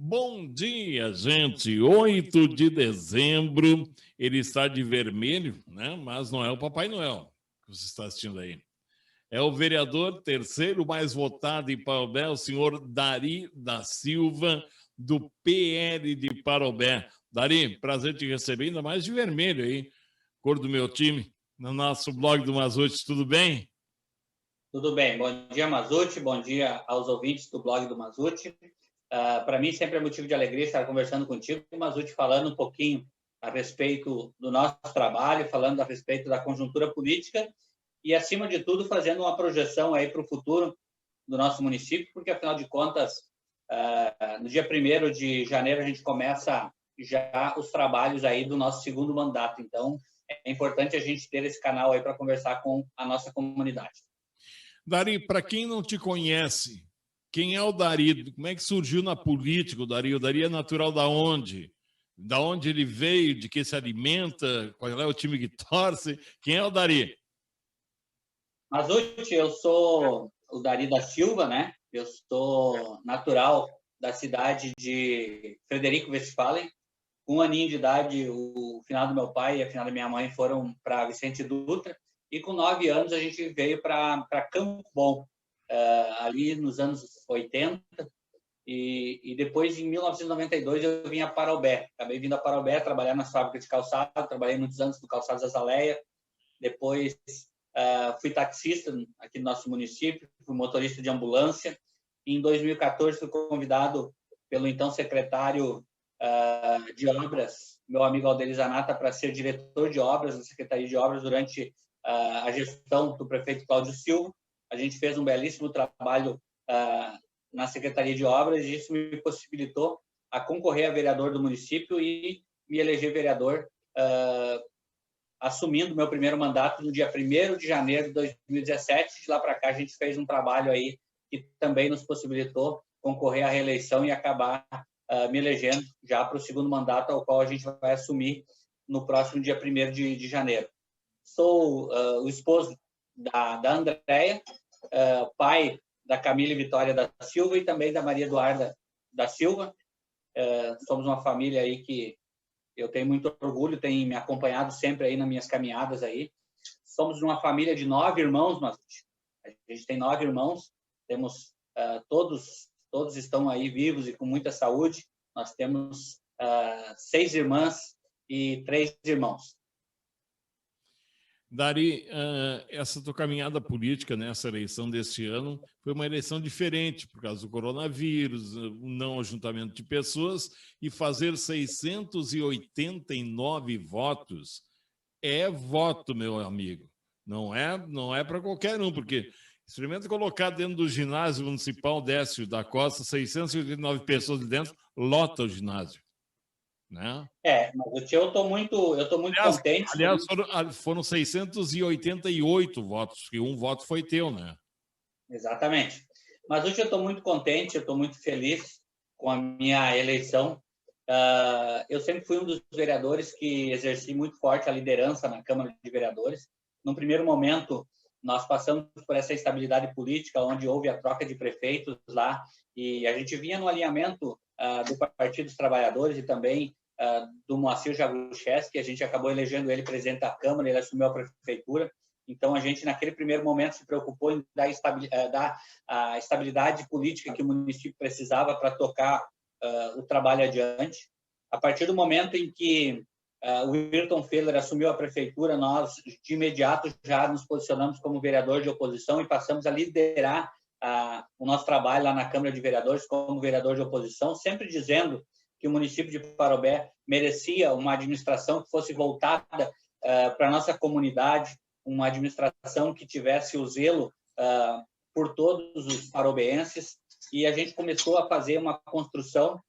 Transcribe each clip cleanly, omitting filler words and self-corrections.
Bom dia, gente. 8 de dezembro, ele está de vermelho, né? Mas não é o Papai Noel que você está assistindo aí. É o vereador terceiro mais votado em Parobé, o senhor Dari da Silva, do PL de Parobé. Dari, prazer te receber, ainda mais de vermelho aí, cor do meu time, no nosso blog do Mazute, tudo bem? Tudo bem. Bom dia, Mazute. Bom dia aos ouvintes do blog do Mazute. Para mim, sempre é motivo de alegria estar conversando contigo, Mazute, falando um pouquinho a respeito do nosso trabalho, falando a respeito da conjuntura política e, acima de tudo, fazendo uma projeção aí para o futuro do nosso município, porque, afinal de contas, no dia 1º de janeiro, a gente começa já os trabalhos aí do nosso segundo mandato. Então, é importante a gente ter esse canal aí para conversar com a nossa comunidade. Dari, para quem não te conhece, quem é o Dari? Como é que surgiu na política o Dari? O Dari é natural da onde? Da onde ele veio? De que se alimenta? Qual é o time que torce? Quem é o Dari? Mazute, eu sou o Dari da Silva, né? Eu sou natural da cidade de Frederico Westphalen. Com 1 aninho de idade, o finado do meu pai e a finada da minha mãe foram para Vicente Dutra. E com 9 anos, a gente veio para Campo Bom, ali nos anos 80. E depois, em 1992, eu vim a Parobé. Acabei vindo a Parobé trabalhar na fábrica de calçado. Trabalhei muitos anos no Calçados Azaleia. Depois, fui taxista aqui no nosso município, fui motorista de ambulância. Em 2014, fui convidado pelo então secretário de obras, meu amigo Aldeir Zanata, para ser diretor de obras da Secretaria de Obras durante a gestão do prefeito Cláudio Silva. A gente fez um belíssimo trabalho na Secretaria de Obras e isso me possibilitou a concorrer a vereador do município e me eleger vereador, assumindo meu primeiro mandato no dia 1º de janeiro de 2017. De lá para cá, a gente fez um trabalho aí que também nos possibilitou concorrer à reeleição e acabar me elegendo já para o segundo mandato, ao qual a gente vai assumir no próximo dia 1º de janeiro. Sou o esposo da Andréia, pai da Camila Vitória da Silva e também da Maria Eduarda da Silva. Somos uma família aí que eu tenho muito orgulho, tem me acompanhado sempre aí nas minhas caminhadas aí. Somos uma família de 9 irmãos, a gente tem 9 irmãos, temos todos estão aí vivos e com muita saúde. Nós temos 6 irmãs e 3 irmãos. Dari, essa tua caminhada política nessa eleição deste ano foi uma eleição diferente por causa do coronavírus, um não ajuntamento de pessoas, e fazer 689 votos é voto, meu amigo. Não é para qualquer um, porque experimenta colocar dentro do ginásio municipal Décio da Costa 689 pessoas de dentro, lota o ginásio. Né? Mas eu estou muito contente. Aliás, foram 688 votos, porque um voto foi teu, né? Exatamente. Mas hoje eu estou muito contente, eu estou muito feliz com a minha eleição. Eu sempre fui um dos vereadores que exerci muito forte a liderança na Câmara de Vereadores. No primeiro momento, nós passamos por essa estabilidade política, onde houve a troca de prefeitos lá, e a gente vinha no alinhamento do Partido dos Trabalhadores e também do Moacir Jagucheski, a gente acabou elegendo ele presidente da Câmara, ele assumiu a prefeitura. Então, a gente, naquele primeiro momento, se preocupou em dar a estabilidade política que o município precisava para tocar o trabalho adiante. A partir do momento em que o Ayrton Feller assumiu a prefeitura, nós, de imediato, já nos posicionamos como vereador de oposição e passamos a liderar o nosso trabalho lá na Câmara de Vereadores como vereador de oposição, sempre dizendo que o município de Parobé merecia uma administração que fosse voltada para a nossa comunidade, uma administração que tivesse o zelo por todos os parobeenses, e a gente começou a fazer uma construção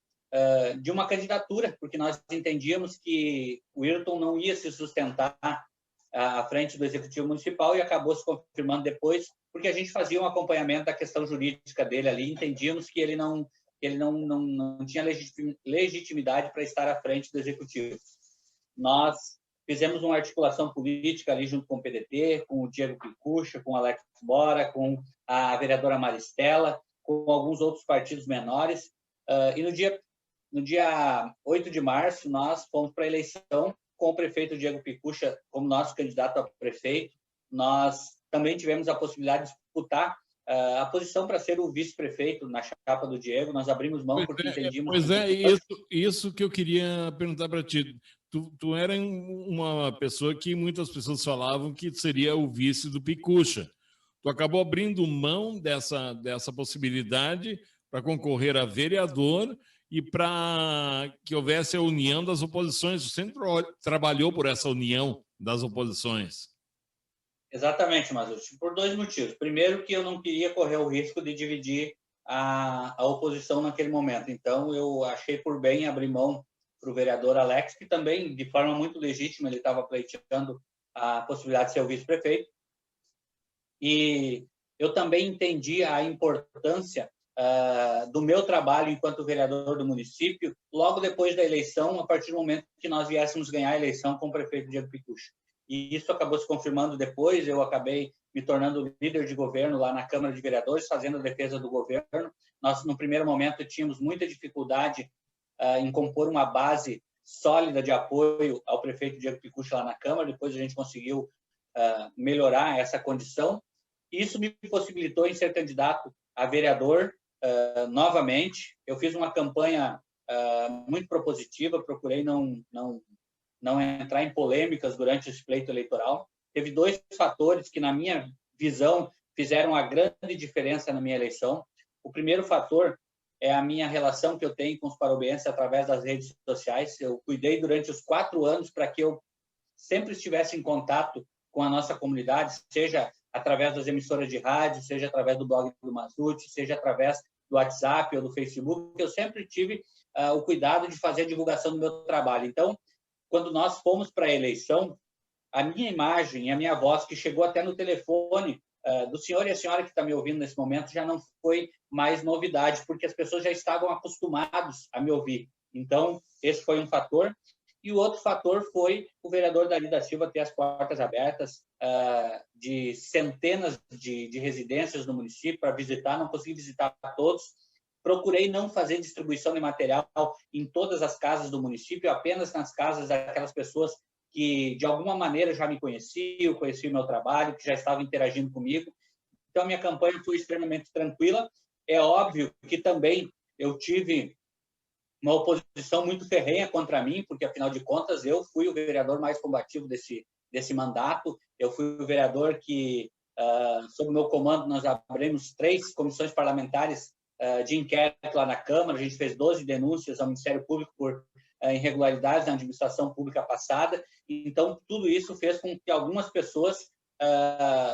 de uma candidatura, porque nós entendíamos que o Ayrton não ia se sustentar à frente do Executivo Municipal e acabou se confirmando depois, porque a gente fazia um acompanhamento da questão jurídica dele ali, entendíamos que ele não tinha legitimidade para estar à frente do Executivo. Nós fizemos uma articulação política ali junto com o PDT, com o Diego Picucha, com o Alex Bora, com a vereadora Maristela, com alguns outros partidos menores. E no dia no dia 8 de março, nós fomos para a eleição com o prefeito Diego Picucha como nosso candidato a prefeito. Nós também tivemos a possibilidade de disputar a posição para ser o vice-prefeito na chapa do Diego. Nós abrimos mão porque entendíamos... Pois é, isso que eu queria perguntar para ti. Tu era uma pessoa que muitas pessoas falavam que seria o vice do Picucha. Tu acabou abrindo mão dessa possibilidade para concorrer a vereador e para que houvesse a união das oposições. O centro trabalhou por essa união das oposições. Exatamente, Mazzucci, por 2 motivos. Primeiro, que eu não queria correr o risco de dividir a oposição naquele momento. Então, eu achei por bem abrir mão para o vereador Alex, que também, de forma muito legítima, ele estava pleiteando a possibilidade de ser o vice-prefeito. E eu também entendi a importância do meu trabalho enquanto vereador do município, logo depois da eleição, a partir do momento que nós viéssemos ganhar a eleição com o prefeito Diego Picucha. E isso acabou se confirmando depois. Eu acabei me tornando líder de governo lá na Câmara de Vereadores, fazendo a defesa do governo. Nós, no primeiro momento, tínhamos muita dificuldade em compor uma base sólida de apoio ao prefeito Diego Picucha lá na Câmara. Depois a gente conseguiu melhorar essa condição. Isso me possibilitou em ser candidato a vereador novamente. Eu fiz uma campanha muito propositiva, procurei não entrar em polêmicas durante esse pleito eleitoral. Teve 2 fatores que, na minha visão, fizeram a grande diferença na minha eleição. O primeiro fator é a minha relação que eu tenho com os parobenses através das redes sociais. Eu cuidei durante os 4 anos para que eu sempre estivesse em contato com a nossa comunidade, seja através das emissoras de rádio, seja através do blog do Mazzucci, seja através do WhatsApp ou do Facebook. Eu sempre tive o cuidado de fazer a divulgação do meu trabalho. Então, quando nós fomos para a eleição, a minha imagem e a minha voz, que chegou até no telefone do senhor e a senhora que está me ouvindo nesse momento, já não foi mais novidade, porque as pessoas já estavam acostumadas a me ouvir. Então, esse foi um fator. E o outro fator foi o vereador Dari da Silva ter as portas abertas de centenas de residências no município para visitar. Não consegui visitar todos. Procurei não fazer distribuição de material em todas as casas do município, apenas nas casas daquelas pessoas que, de alguma maneira, já me conheciam o meu trabalho, que já estavam interagindo comigo. Então, minha campanha foi extremamente tranquila. É óbvio que também eu tive uma oposição muito ferrenha contra mim, porque, afinal de contas, eu fui o vereador mais combativo desse mandato. Eu fui o vereador que, sob o meu comando, nós abrimos 3 comissões parlamentares de inquérito lá na Câmara. A gente fez 12 denúncias ao Ministério Público por irregularidades na administração pública passada. Então, tudo isso fez com que algumas pessoas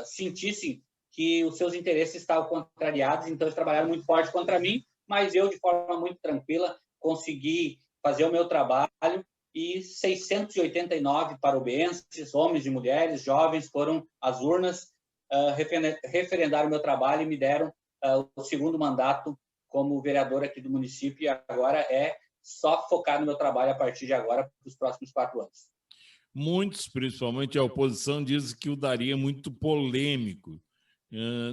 sentissem que os seus interesses estavam contrariados. Então, eles trabalharam muito forte contra mim, mas eu, de forma muito tranquila, consegui fazer o meu trabalho e 689 parobenses, homens e mulheres, jovens, foram às urnas, referendaram o meu trabalho e me deram o segundo mandato como vereador aqui do município, e agora é só focar no meu trabalho a partir de agora, para os próximos 4 anos. Muitos, principalmente a oposição, dizem que o Dari é muito polêmico.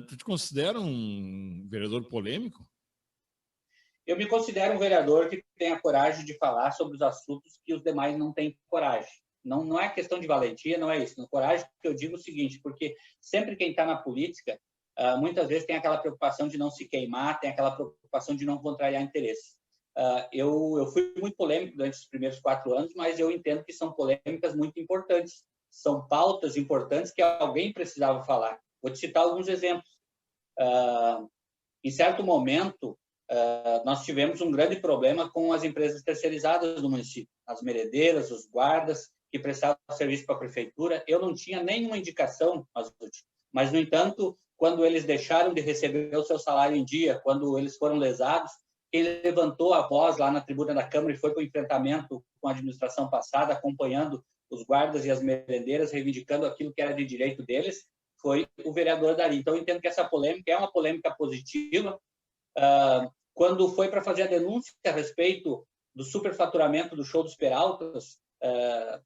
Tu te considera um vereador polêmico? Eu me considero um vereador que tem a coragem de falar sobre os assuntos que os demais não têm coragem. Não é questão de valentia, não é isso. No coragem, que eu digo o seguinte, porque sempre quem está na política, muitas vezes tem aquela preocupação de não se queimar, tem aquela preocupação de não contrariar interesse. Eu fui muito polêmico durante os primeiros 4 anos, mas eu entendo que são polêmicas muito importantes. São pautas importantes que alguém precisava falar. Vou te citar alguns exemplos. Em certo momento, nós tivemos um grande problema com as empresas terceirizadas do município, as merendeiras, os guardas, que prestavam serviço para a prefeitura. Eu não tinha nenhuma indicação, mas, no entanto, quando eles deixaram de receber o seu salário em dia, quando eles foram lesados, quem levantou a voz lá na tribuna da Câmara e foi para o enfrentamento com a administração passada, acompanhando os guardas e as merendeiras, reivindicando aquilo que era de direito deles, foi o vereador Dari. Então, eu entendo que essa polêmica é uma polêmica positiva. Quando foi para fazer a denúncia a respeito do superfaturamento do show dos Peraltas,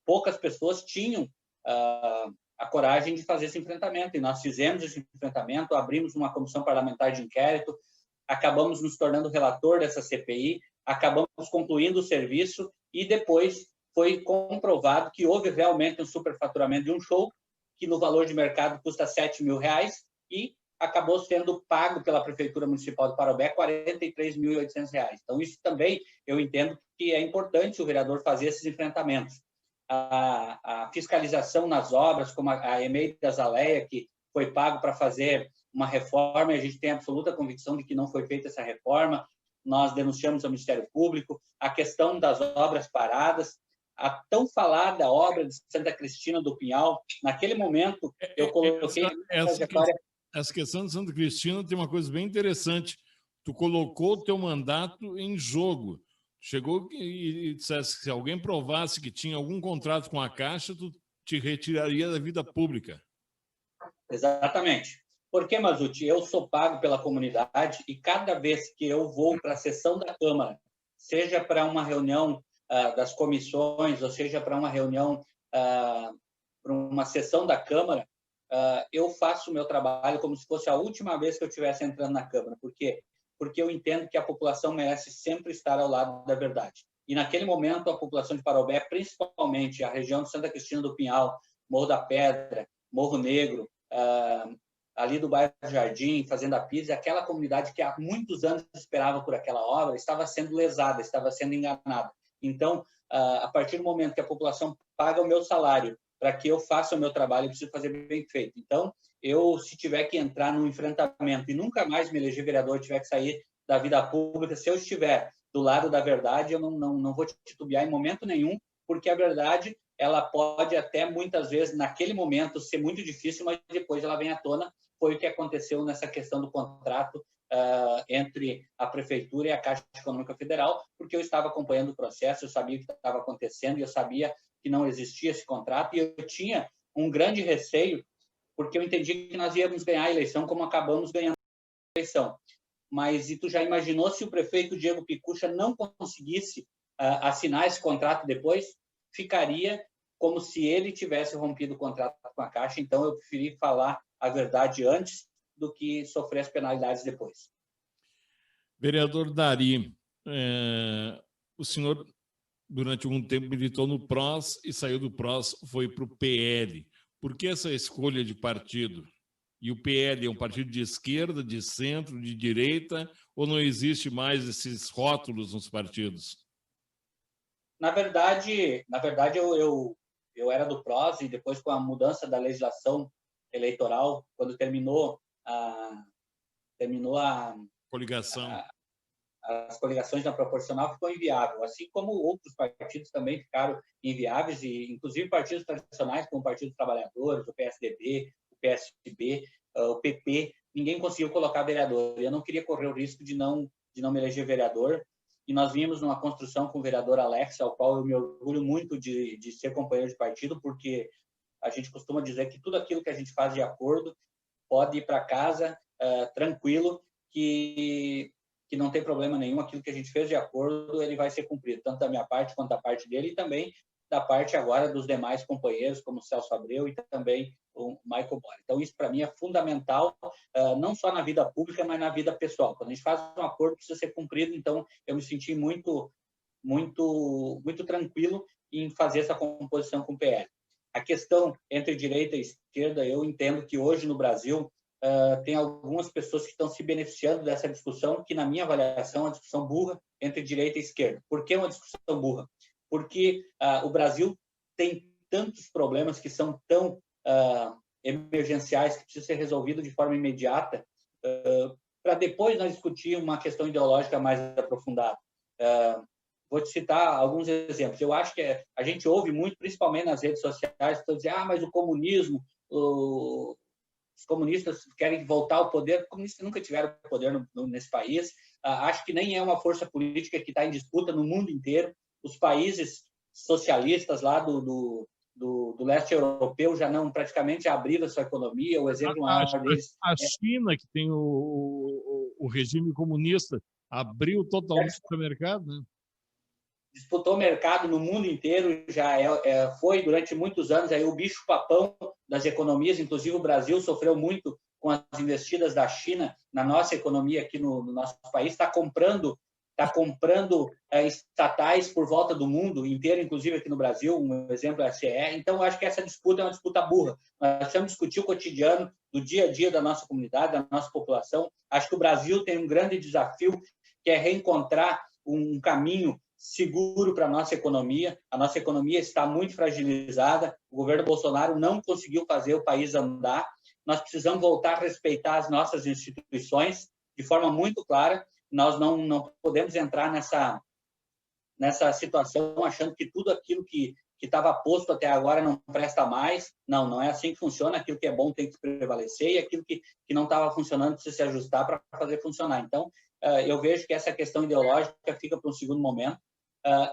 poucas pessoas tinham a coragem de fazer esse enfrentamento, e nós fizemos esse enfrentamento, abrimos uma comissão parlamentar de inquérito, acabamos nos tornando relator dessa CPI, acabamos concluindo o serviço e depois foi comprovado que houve realmente um superfaturamento de um show, que no valor de mercado custa R$7 mil, e acabou sendo pago pela Prefeitura Municipal de Parobé R$ 43.800. Então, isso também eu entendo que é importante o vereador fazer esses enfrentamentos. A fiscalização nas obras, como a EMEI da Azaleia, que foi pago para fazer uma reforma, e a gente tem absoluta convicção de que não foi feita essa reforma. Nós denunciamos ao Ministério Público a questão das obras paradas, a tão falada obra de Santa Cristina do Pinhal. Naquele momento, eu coloquei essa questão de Santa Cristina tem uma coisa bem interessante. Tu colocou o teu mandato em jogo. Chegou e dissesse que se alguém provasse que tinha algum contrato com a Caixa, tu te retiraria da vida pública. Exatamente. Porque, Mazzutti, eu sou pago pela comunidade e cada vez que eu vou para a sessão da Câmara, seja para uma reunião das comissões, ou seja para uma reunião, para uma sessão da Câmara, eu faço o meu trabalho como se fosse a última vez que eu estivesse entrando na Câmara. Por quê? Porque eu entendo que a população merece sempre estar ao lado da verdade. E, naquele momento, a população de Parobé, principalmente a região de Santa Cristina do Pinhal, Morro da Pedra, Morro Negro, ali do bairro Jardim, Fazenda Pires, aquela comunidade que há muitos anos esperava por aquela obra, estava sendo lesada, estava sendo enganada. Então, a partir do momento que a população paga o meu salário para que eu faça o meu trabalho, eu preciso fazer bem feito. Então, eu, se tiver que entrar num enfrentamento e nunca mais me eleger vereador, tiver que sair da vida pública, se eu estiver do lado da verdade, eu não vou titubear em momento nenhum, porque a verdade, ela pode até muitas vezes, naquele momento, ser muito difícil, mas depois ela vem à tona. Foi o que aconteceu nessa questão do contrato entre a Prefeitura e a Caixa Econômica Federal, porque eu estava acompanhando o processo, eu sabia o que estava acontecendo, e eu sabia que não existia esse contrato, e eu tinha um grande receio, porque eu entendi que nós íamos ganhar a eleição como acabamos ganhando a eleição. Mas e tu já imaginou se o prefeito Diego Picucha não conseguisse assinar esse contrato depois? Ficaria como se ele tivesse rompido o contrato com a Caixa. Então, eu preferi falar a verdade antes do que sofrer as penalidades depois. Vereador Dari, o senhor, durante algum tempo, militou no PROS e saiu do PROS, foi para o PL. Por que essa escolha de partido? E o PL é um partido de esquerda, de centro, de direita, ou não existe mais esses rótulos nos partidos? Na verdade eu era do PROS, e depois, com a mudança da legislação eleitoral, quando terminou a coligação, as coligações na proporcional, ficou inviável, assim como outros partidos também ficaram inviáveis, e inclusive partidos tradicionais como o Partido dos Trabalhadores, o PSDB, o PSB, o PP, ninguém conseguiu colocar vereador. Eu não queria correr o risco de não me eleger vereador, e nós vimos numa construção com o vereador Alex, ao qual eu me orgulho muito de ser companheiro de partido, porque a gente costuma dizer que tudo aquilo que a gente faz de acordo pode ir para casa tranquilo, que não tem problema nenhum. Aquilo que a gente fez de acordo, ele vai ser cumprido, tanto da minha parte quanto da parte dele, e também da parte agora dos demais companheiros, como o Celso Abreu e também o Michael Bora. Então, isso para mim é fundamental, não só na vida pública, mas na vida pessoal. Quando a gente faz um acordo, precisa ser cumprido. Então, eu me senti muito tranquilo em fazer essa composição com o PL. A questão entre direita e esquerda, eu entendo que hoje no Brasil tem algumas pessoas que estão se beneficiando dessa discussão, que, na minha avaliação, é uma discussão burra entre direita e esquerda. Por que uma discussão burra? Porque o Brasil tem tantos problemas que são tão emergenciais, que precisam ser resolvidos de forma imediata, para depois nós discutir uma questão ideológica mais aprofundada. Vou te citar alguns exemplos. Eu acho que a gente ouve muito, principalmente nas redes sociais, pessoas dizem: mas o comunismo, os comunistas querem voltar ao poder. Os comunistas nunca tiveram poder nesse país. Acho que nem é uma força política que está em disputa no mundo inteiro. Os países socialistas lá do leste europeu já não praticamente abriram a sua economia. O exemplo maior deles... A China, que tem o regime comunista, abriu totalmente o mercado, né? Disputou o mercado no mundo inteiro, já foi durante muitos anos aí o bicho-papão das economias. Inclusive, o Brasil sofreu muito com as investidas da China na nossa economia aqui no nosso país. Está comprando está comprando estatais por volta do mundo inteiro, inclusive aqui no Brasil, um exemplo é a CE. Então, eu acho que essa disputa é uma disputa burra. Nós precisamos discutir o cotidiano, do dia a dia da nossa comunidade, da nossa população. Acho que o Brasil tem um grande desafio, que é reencontrar um caminho seguro para a nossa economia. A nossa economia está muito fragilizada, o governo Bolsonaro não conseguiu fazer o país andar. Nós precisamos voltar a respeitar as nossas instituições de forma muito clara. Nós não podemos entrar nessa situação achando que tudo aquilo que estava posto até agora não presta mais. Não é assim que funciona. Aquilo que é bom tem que prevalecer e aquilo que não estava funcionando precisa se ajustar para fazer funcionar. Então, eu vejo que essa questão ideológica fica para um segundo momento.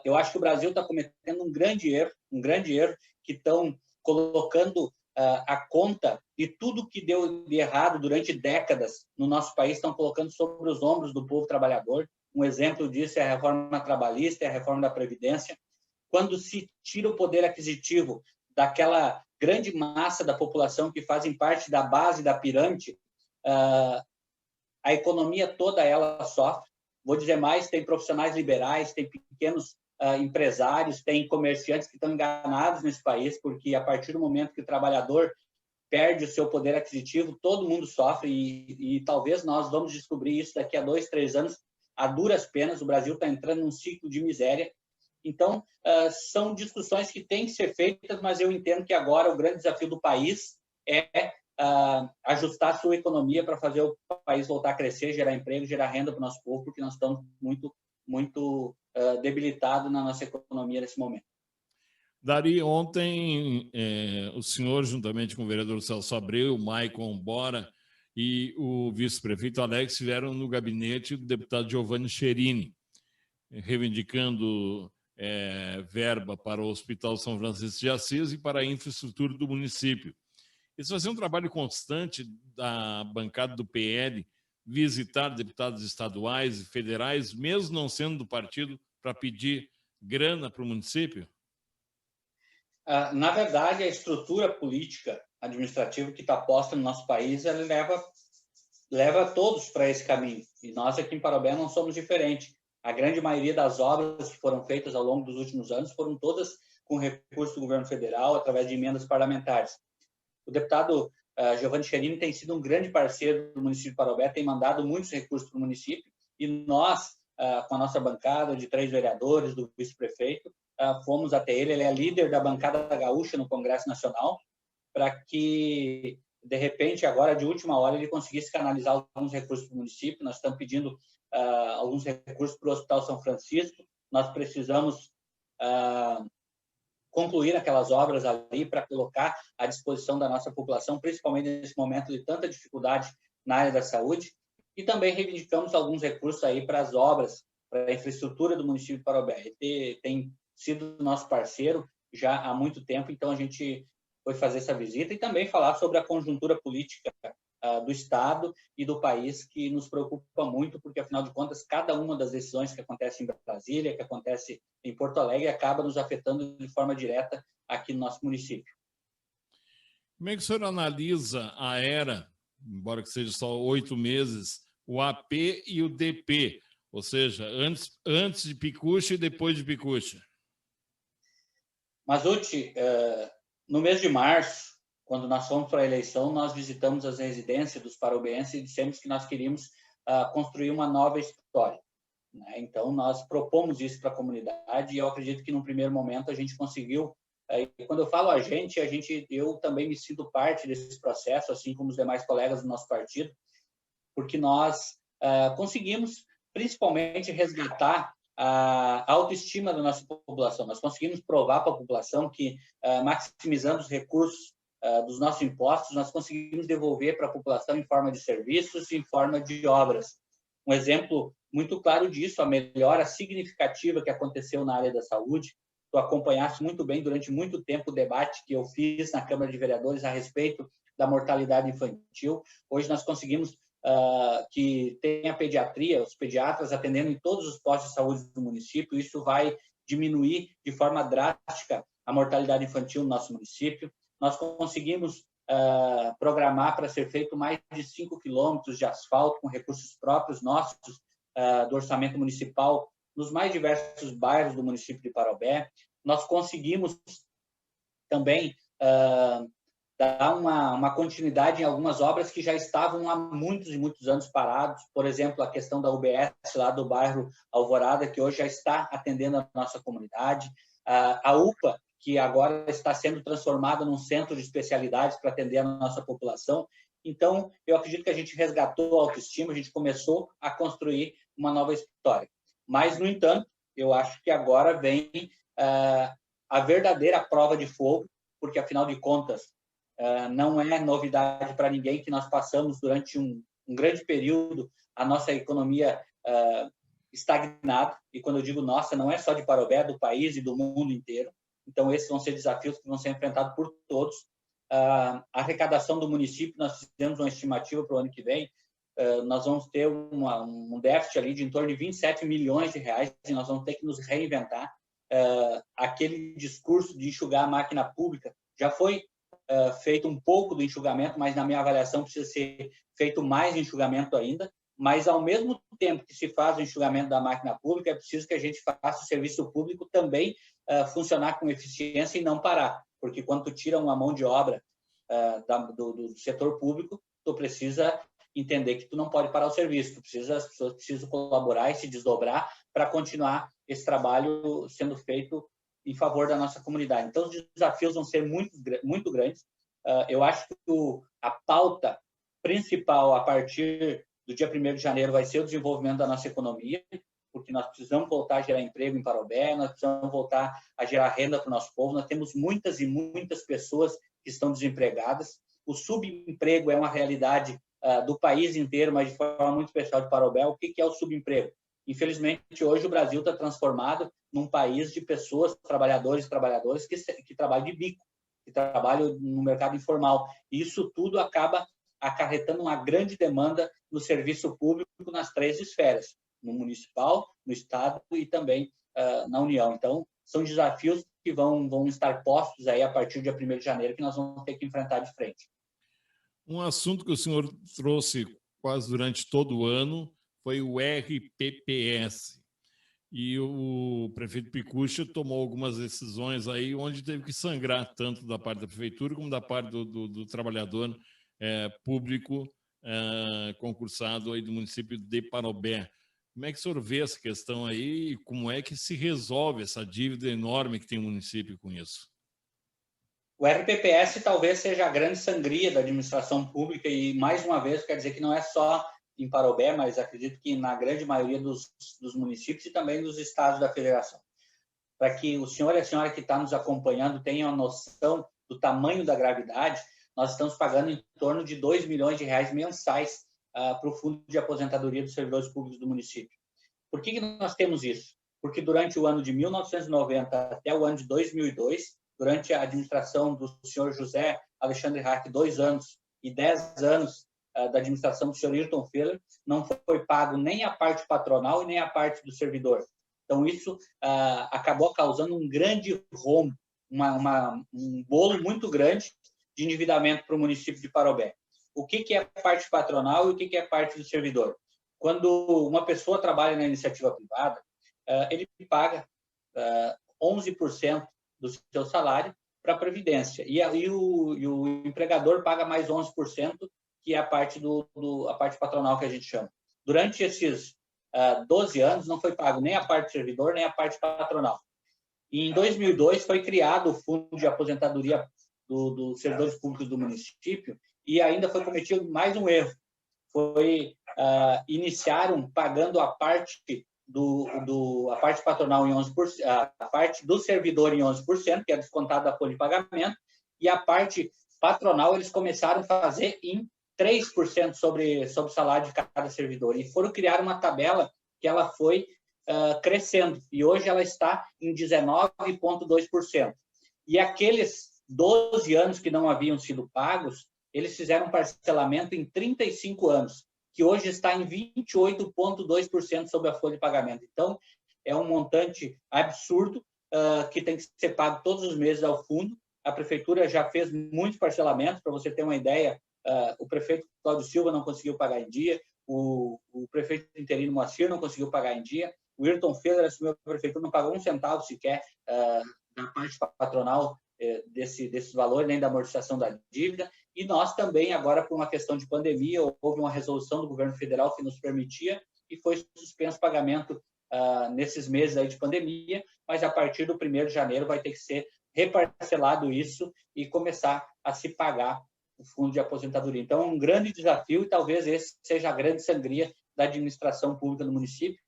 Eu acho que o Brasil está cometendo um grande erro, que estão colocando a conta de tudo que deu de errado durante décadas no nosso país, estão colocando sobre os ombros do povo trabalhador. Um exemplo disso é a reforma trabalhista, é a reforma da Previdência. Quando se tira o poder aquisitivo daquela grande massa da população que fazem parte da base da pirâmide, a economia toda ela sofre. Vou dizer mais, tem profissionais liberais, tem pequenos empresários, tem comerciantes que estão enganados nesse país, porque a partir do momento que o trabalhador perde o seu poder aquisitivo, todo mundo sofre e talvez nós vamos descobrir isso daqui a 2, 3 anos, a duras penas. O Brasil está entrando num ciclo de miséria. Então, são discussões que têm que ser feitas, mas eu entendo que agora o grande desafio do país é ajustar a sua economia para fazer o país voltar a crescer, gerar emprego, gerar renda para o nosso povo, porque nós estamos muito debilitados na nossa economia nesse momento. Dari, ontem o senhor, juntamente com o vereador Celso Abreu, o Maicon Bora e o vice-prefeito Alex, estiveram no gabinete do deputado Giovanni Cherini, reivindicando verba para o Hospital São Francisco de Assis e para a infraestrutura do município. Esse vai ser um trabalho constante da bancada do PL, visitar deputados estaduais e federais, mesmo não sendo do partido, para pedir grana para o município? Na verdade, a estrutura política administrativa que está posta no nosso país, ela leva todos para esse caminho. E nós aqui em Parobé não somos diferentes. A grande maioria das obras que foram feitas ao longo dos últimos anos foram todas com recurso do governo federal, através de emendas parlamentares. O deputado Giovanni Cherini tem sido um grande parceiro do município de Parobé, tem mandado muitos recursos para o município, e nós, com a nossa bancada de 3 vereadores, do vice-prefeito, fomos até ele. Ele é líder da bancada gaúcha no Congresso Nacional, para que, de repente, agora, de última hora, ele conseguisse canalizar alguns recursos para o município. Nós estamos pedindo alguns recursos para o Hospital São Francisco. Nós precisamos concluir aquelas obras ali para colocar à disposição da nossa população, principalmente nesse momento de tanta dificuldade na área da saúde. E também reivindicamos alguns recursos aí para as obras, para a infraestrutura do município de Parobé. Ele tem sido nosso parceiro já há muito tempo, então a gente foi fazer essa visita e também falar sobre a conjuntura política do Estado e do país, que nos preocupa muito, porque, afinal de contas, cada uma das decisões que acontece em Brasília, que acontece em Porto Alegre, acaba nos afetando de forma direta aqui no nosso município. Como é que o senhor analisa a era, embora que seja só 8 meses, o AP e o DP, ou seja, antes de Picucha e depois de Picucha? Masucci, no mês de março, quando nós fomos para a eleição, nós visitamos as residências dos parobenses e dissemos que nós queríamos construir uma nova história, né? Então, nós propomos isso para a comunidade e eu acredito que, num primeiro momento, a gente conseguiu. E quando eu falo eu também me sinto parte desse processo, assim como os demais colegas do nosso partido, porque nós conseguimos, principalmente, resgatar a autoestima da nossa população. Nós conseguimos provar para a população que, maximizando os recursos dos nossos impostos, nós conseguimos devolver para a população em forma de serviços, em forma de obras. Um exemplo muito claro disso, a melhora significativa que aconteceu na área da saúde. Tu acompanhaste muito bem durante muito tempo o debate que eu fiz na Câmara de Vereadores a respeito da mortalidade infantil. Hoje nós conseguimos que tenha pediatria, os pediatras atendendo em todos os postos de saúde do município. Isso vai diminuir de forma drástica a mortalidade infantil no nosso município. Nós conseguimos programar para ser feito mais de 5 quilômetros de asfalto com recursos próprios nossos do orçamento municipal nos mais diversos bairros do município de Parobé. Nós conseguimos também dar uma continuidade em algumas obras que já estavam há muitos e muitos anos parados. Por exemplo, a questão da UBS lá do bairro Alvorada, que hoje já está atendendo a nossa comunidade. A UPA, que agora está sendo transformada num centro de especialidades para atender a nossa população. Então, eu acredito que a gente resgatou a autoestima, a gente começou a construir uma nova história. Mas, no entanto, eu acho que agora vem a verdadeira prova de fogo, porque, afinal de contas, não é novidade para ninguém que nós passamos durante um grande período a nossa economia estagnada, e quando eu digo nossa, não é só de Parobé, é do país e do mundo inteiro. Então, esses vão ser desafios que vão ser enfrentados por todos. A arrecadação do município, nós fizemos uma estimativa para o ano que vem, nós vamos ter um déficit ali de em torno de 27 milhões de reais, e nós vamos ter que nos reinventar. Aquele discurso de enxugar a máquina pública já foi feito um pouco do enxugamento, mas, na minha avaliação, precisa ser feito mais enxugamento ainda. Mas, ao mesmo tempo que se faz o enxugamento da máquina pública, é preciso que a gente faça o serviço público também funcionar com eficiência e não parar. Porque quando tu tira uma mão de obra do setor público, tu precisa entender que tu não pode parar o serviço, as pessoas precisam colaborar e se desdobrar para continuar esse trabalho sendo feito em favor da nossa comunidade. Então, os desafios vão ser muito grandes. Eu acho que a pauta principal a partir do dia 1º de janeiro vai ser o desenvolvimento da nossa economia, porque nós precisamos voltar a gerar emprego em Parobé, nós precisamos voltar a gerar renda para o nosso povo. Nós temos muitas e muitas pessoas que estão desempregadas. O subemprego é uma realidade do país inteiro, mas de forma muito especial de Parobé. O que é o subemprego? Infelizmente, hoje o Brasil está transformado num país de pessoas, trabalhadores e trabalhadoras que trabalham de bico, que trabalham no mercado informal. E isso tudo acaba acarretando uma grande demanda no serviço público nas 3 esferas, no municipal, no estado e também na União. Então, são desafios que vão estar postos aí a partir do dia 1º de janeiro, que nós vamos ter que enfrentar de frente. Um assunto que o senhor trouxe quase durante todo o ano foi o RPPS. E o prefeito Picucha tomou algumas decisões aí onde teve que sangrar tanto da parte da prefeitura como da parte do trabalhador público concursado aí do município de Parobé. Como é que o senhor vê essa questão aí e como é que se resolve essa dívida enorme que tem o município com isso? O RPPS talvez seja a grande sangria da administração pública e, mais uma vez, quer dizer que não é só em Parobé, mas acredito que na grande maioria dos municípios e também dos estados da federação. Para que o senhor e a senhora que está nos acompanhando tenham a noção do tamanho da gravidade, nós estamos pagando em torno de 2 milhões de reais mensais para o Fundo de Aposentadoria dos Servidores Públicos do município. Por que nós temos isso? Porque durante o ano de 1990 até o ano de 2002, durante a administração do senhor José Alexandre Hack, 2 anos, e 10 anos da administração do senhor Ayrton Feller, não foi pago nem a parte patronal e nem a parte do servidor. Então, isso acabou causando um grande rombo, um bolo muito grande de endividamento para o município de Parobé. O que é a parte patronal e o que é a parte do servidor? Quando uma pessoa trabalha na iniciativa privada, ele paga 11% do seu salário para a Previdência. E o empregador paga mais 11%, que é a parte a parte patronal que a gente chama. Durante esses 12 anos, não foi pago nem a parte do servidor, nem a parte patronal. E em 2002, foi criado o Fundo de Aposentadoria dos Servidores Públicos do município e ainda foi cometido mais um erro. Iniciaram pagando a parte a parte patronal em 11%, a parte do servidor em 11%, que é descontada da folha de pagamento, e a parte patronal eles começaram a fazer em 3% sobre o salário de cada servidor. E foram criar uma tabela que ela foi crescendo, e hoje ela está em 19,2%. E aqueles 12 anos que não haviam sido pagos, eles fizeram um parcelamento em 35 anos, que hoje está em 28,2% sobre a folha de pagamento. Então, é um montante absurdo que tem que ser pago todos os meses ao fundo. A prefeitura já fez muitos parcelamentos, para você ter uma ideia, o prefeito Cláudio Silva não conseguiu pagar em dia, o prefeito interino Moacir não conseguiu pagar em dia, o Ayrton Feder assumiu a prefeitura, não pagou um centavo sequer da parte patronal desses valores, nem da amortização da dívida, e nós também, agora por uma questão de pandemia, houve uma resolução do governo federal que nos permitia e foi suspenso o pagamento nesses meses aí de pandemia, mas a partir do 1º de janeiro vai ter que ser reparcelado isso e começar a se pagar o fundo de aposentadoria. Então, é um grande desafio e talvez esse seja a grande sangria da administração pública do município.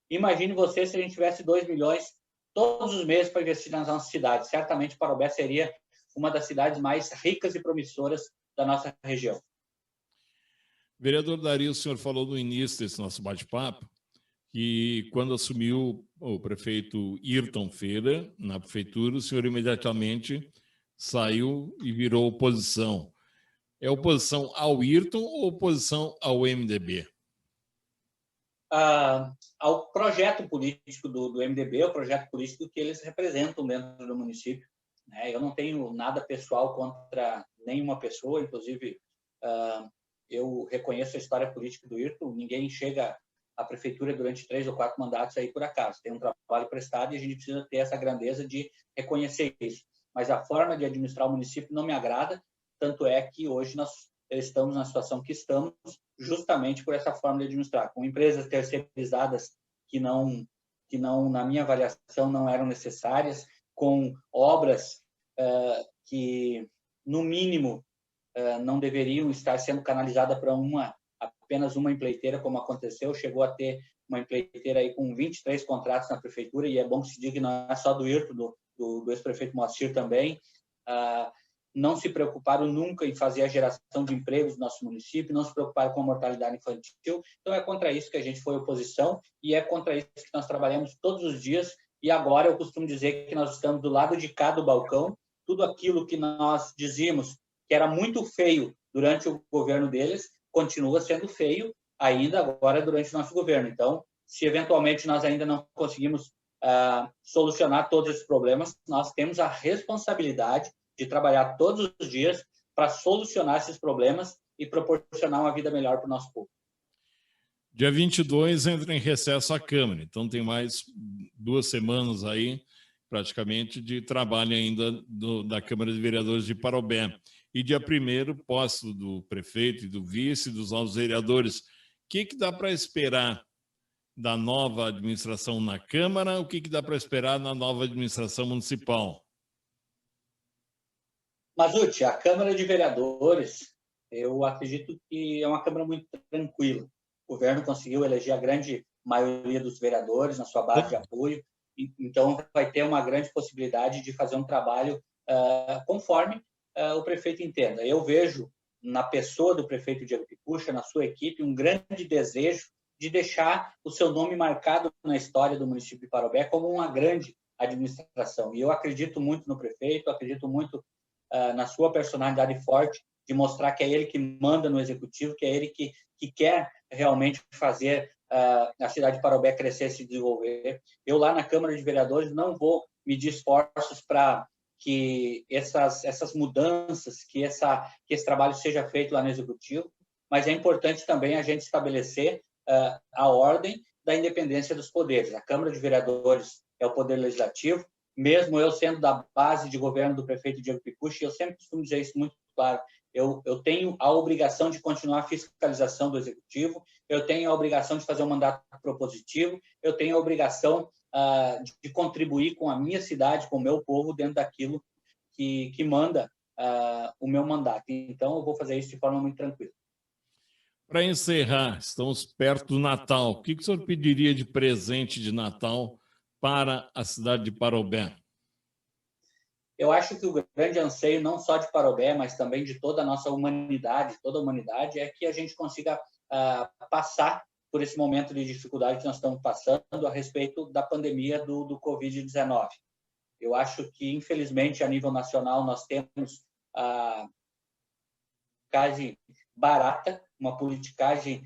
Imagine você se a gente tivesse 2 milhões todos os meses para investir nas nossas cidades. Certamente, Parobé seria uma das cidades mais ricas e promissoras da nossa região. Vereador Dario, o senhor falou no início desse nosso bate-papo que quando assumiu o prefeito Ayrton Feder na prefeitura, o senhor imediatamente saiu e virou oposição. É oposição ao Ayrton ou oposição ao MDB? Ao projeto político do MDB, o projeto político que eles representam dentro do município. Eu não tenho nada pessoal contra nenhuma pessoa, inclusive eu reconheço a história política do Ayrton, ninguém chega à prefeitura durante 3 ou 4 mandatos aí por acaso, tem um trabalho prestado e a gente precisa ter essa grandeza de reconhecer isso. Mas a forma de administrar o município não me agrada, tanto é que hoje nós estamos na situação que estamos justamente por essa forma de administrar, com empresas terceirizadas que não, na minha avaliação, não eram necessárias, com obras que, no mínimo, não deveriam estar sendo canalizadas para apenas uma empreiteira, como aconteceu. Chegou a ter uma empreiteira aí com 23 contratos na prefeitura, e é bom que se diga que não é só do Ayrton, do ex-prefeito Moacir também. Não se preocuparam nunca em fazer a geração de empregos no nosso município, não se preocuparam com a mortalidade infantil. Então, é contra isso que a gente foi oposição e é contra isso que nós trabalhamos todos os dias. E agora eu costumo dizer que nós estamos do lado de cá do balcão. Tudo aquilo que nós dizíamos que era muito feio durante o governo deles continua sendo feio ainda agora durante o nosso governo. Então, se eventualmente nós ainda não conseguimos solucionar todos esses problemas, nós temos a responsabilidade de trabalhar todos os dias para solucionar esses problemas e proporcionar uma vida melhor para o nosso povo. Dia 22 entra em recesso a Câmara, então tem mais 2 semanas aí, praticamente, de trabalho ainda da Câmara de Vereadores de Parobé. E dia 1º, posse do prefeito e do vice, dos novos vereadores. O que dá para esperar da nova administração na Câmara? O que dá para esperar na nova administração municipal? Masucci, a Câmara de Vereadores, eu acredito que é uma Câmara muito tranquila. O governo conseguiu eleger a grande maioria dos vereadores na sua base de apoio, então vai ter uma grande possibilidade de fazer um trabalho conforme o prefeito entenda. Eu vejo na pessoa do prefeito Diego Picucha, na sua equipe, um grande desejo de deixar o seu nome marcado na história do município de Parobé como uma grande administração. E eu acredito muito no prefeito, acredito muito na sua personalidade forte, de mostrar que é ele que manda no executivo, que é ele que quer realmente fazer a cidade de Parobé crescer e se desenvolver. Eu, lá na Câmara de Vereadores, não vou medir esforços para que essas mudanças, que esse trabalho seja feito lá no executivo, mas é importante também a gente estabelecer a ordem da independência dos poderes. A Câmara de Vereadores é o poder legislativo, mesmo eu sendo da base de governo do prefeito Diego Picucha, eu sempre costumo dizer isso muito claro, eu tenho a obrigação de continuar a fiscalização do executivo, eu tenho a obrigação de fazer um mandato propositivo, eu tenho a obrigação de contribuir com a minha cidade, com o meu povo, dentro daquilo que manda o meu mandato. Então, eu vou fazer isso de forma muito tranquila. Para encerrar, estamos perto do Natal. O que o senhor pediria de presente de Natal para a cidade de Parobé? Eu acho que o grande anseio, não só de Parobé, mas também de toda a nossa humanidade, toda a humanidade, é que a gente consiga passar por esse momento de dificuldade que nós estamos passando a respeito da pandemia do Covid-19. Eu acho que, infelizmente, a nível nacional, nós temos a politicagem barata, uma politicagem,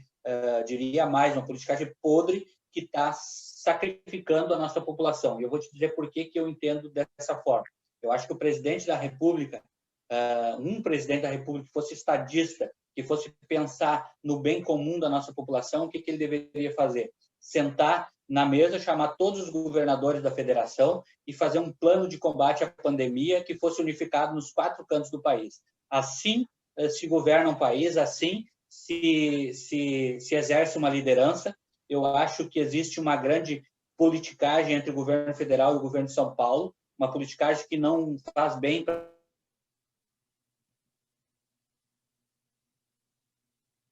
diria mais, uma politicagem podre, que está sacrificando a nossa população. E eu vou te dizer por que eu entendo dessa forma. Eu acho que o presidente da República, um presidente da República que fosse estadista, que fosse pensar no bem comum da nossa população, o que ele deveria fazer? Sentar na mesa, chamar todos os governadores da federação e fazer um plano de combate à pandemia que fosse unificado nos 4 cantos do país. Assim se governa um país, assim se exerce uma liderança. Eu acho que existe uma grande politicagem entre o governo federal e o governo de São Paulo, uma politicagem que não faz bem para...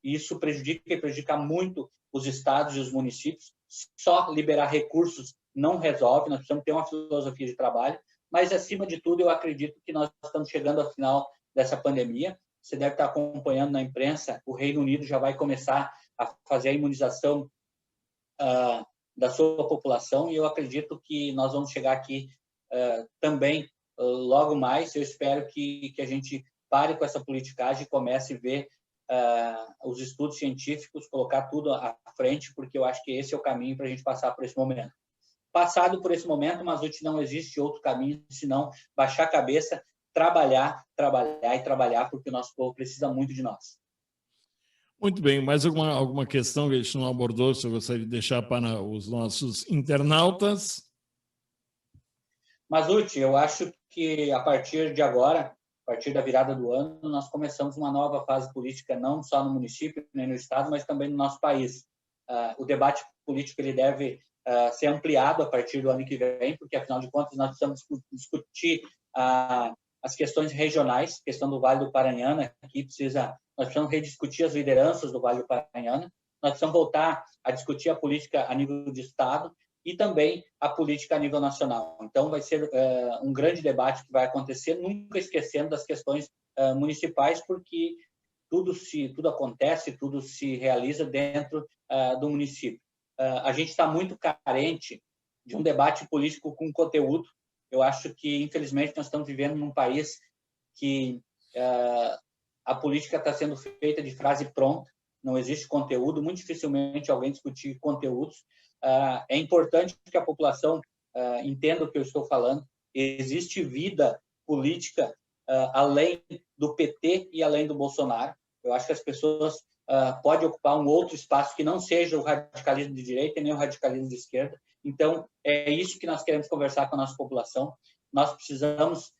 Isso prejudica muito os estados e os municípios. Só liberar recursos não resolve, nós precisamos ter uma filosofia de trabalho, mas, acima de tudo, eu acredito que nós estamos chegando ao final dessa pandemia. Você deve estar acompanhando na imprensa, o Reino Unido já vai começar a fazer a imunização da sua população, e eu acredito que nós vamos chegar aqui também logo mais. Eu espero que a gente pare com essa politicagem e comece a ver os estudos científicos, colocar tudo à frente, porque eu acho que esse é o caminho para a gente passar por esse momento. Passado por esse momento, Mazzutti, não existe outro caminho senão baixar a cabeça, trabalhar, porque o nosso povo precisa muito de nós. Muito bem, mais alguma questão que a gente não abordou, se eu gostaria de deixar para os nossos internautas? Mazzutti, eu acho que a partir de agora, a partir da virada do ano, nós começamos uma nova fase política, não só no município, nem no estado, mas também no nosso país. O debate político ele deve ser ampliado a partir do ano que vem, porque, afinal de contas, nós precisamos discutir as questões regionais, questão do Vale do Paranhana, nós precisamos rediscutir as lideranças do Vale do Paranhana, nós precisamos voltar a discutir a política a nível de estado e também a política a nível nacional. Então, vai ser um grande debate que vai acontecer, nunca esquecendo das questões municipais, porque tudo acontece, tudo se realiza dentro do município. A gente está muito carente de um debate político com conteúdo. Eu acho que, infelizmente, nós estamos vivendo num país que a política está sendo feita de frase pronta, não existe conteúdo, muito dificilmente alguém discutir conteúdos. É importante que a população entenda o que eu estou falando. Existe vida política além do PT e além do Bolsonaro. Eu acho que as pessoas podem ocupar um outro espaço que não seja o radicalismo de direita e nem o radicalismo de esquerda. Então, é isso que nós queremos conversar com a nossa população. Nós precisamos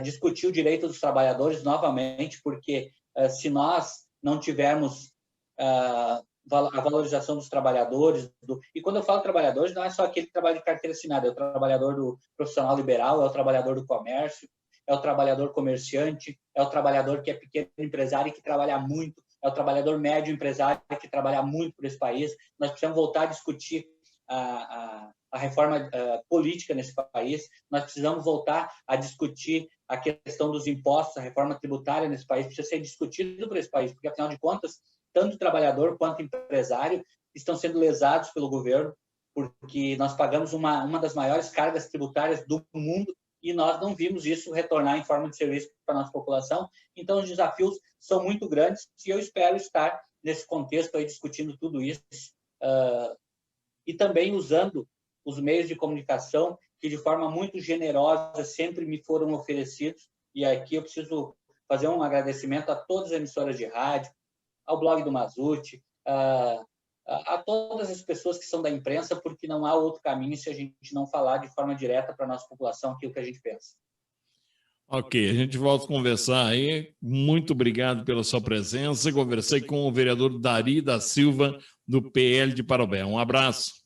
discutir o direito dos trabalhadores novamente, porque se nós não tivermos a valorização dos trabalhadores, e quando eu falo trabalhadores, não é só aquele que trabalha de carteira assinada, é o trabalhador do profissional liberal, é o trabalhador do comércio, é o trabalhador comerciante, é o trabalhador que é pequeno empresário e que trabalha muito, é o trabalhador médio empresário que trabalha muito por esse país. Nós precisamos voltar a discutir a reforma política nesse país, nós precisamos voltar a discutir a questão dos impostos, a reforma tributária nesse país, precisa ser discutido por esse país, porque, afinal de contas, tanto trabalhador quanto empresário estão sendo lesados pelo governo, porque nós pagamos uma das maiores cargas tributárias do mundo e nós não vimos isso retornar em forma de serviço para a nossa população. Então, os desafios são muito grandes e eu espero estar nesse contexto aí discutindo tudo isso e também usando os meios de comunicação que, de forma muito generosa, sempre me foram oferecidos. E aqui eu preciso fazer um agradecimento a todas as emissoras de rádio, ao blog do Mazzutti, a todas as pessoas que são da imprensa, porque não há outro caminho se a gente não falar de forma direta para a nossa população aquilo que a gente pensa. Ok, a gente volta a conversar aí. Muito obrigado pela sua presença. Conversei com o vereador Dari da Silva, do PL de Parobé. Um abraço.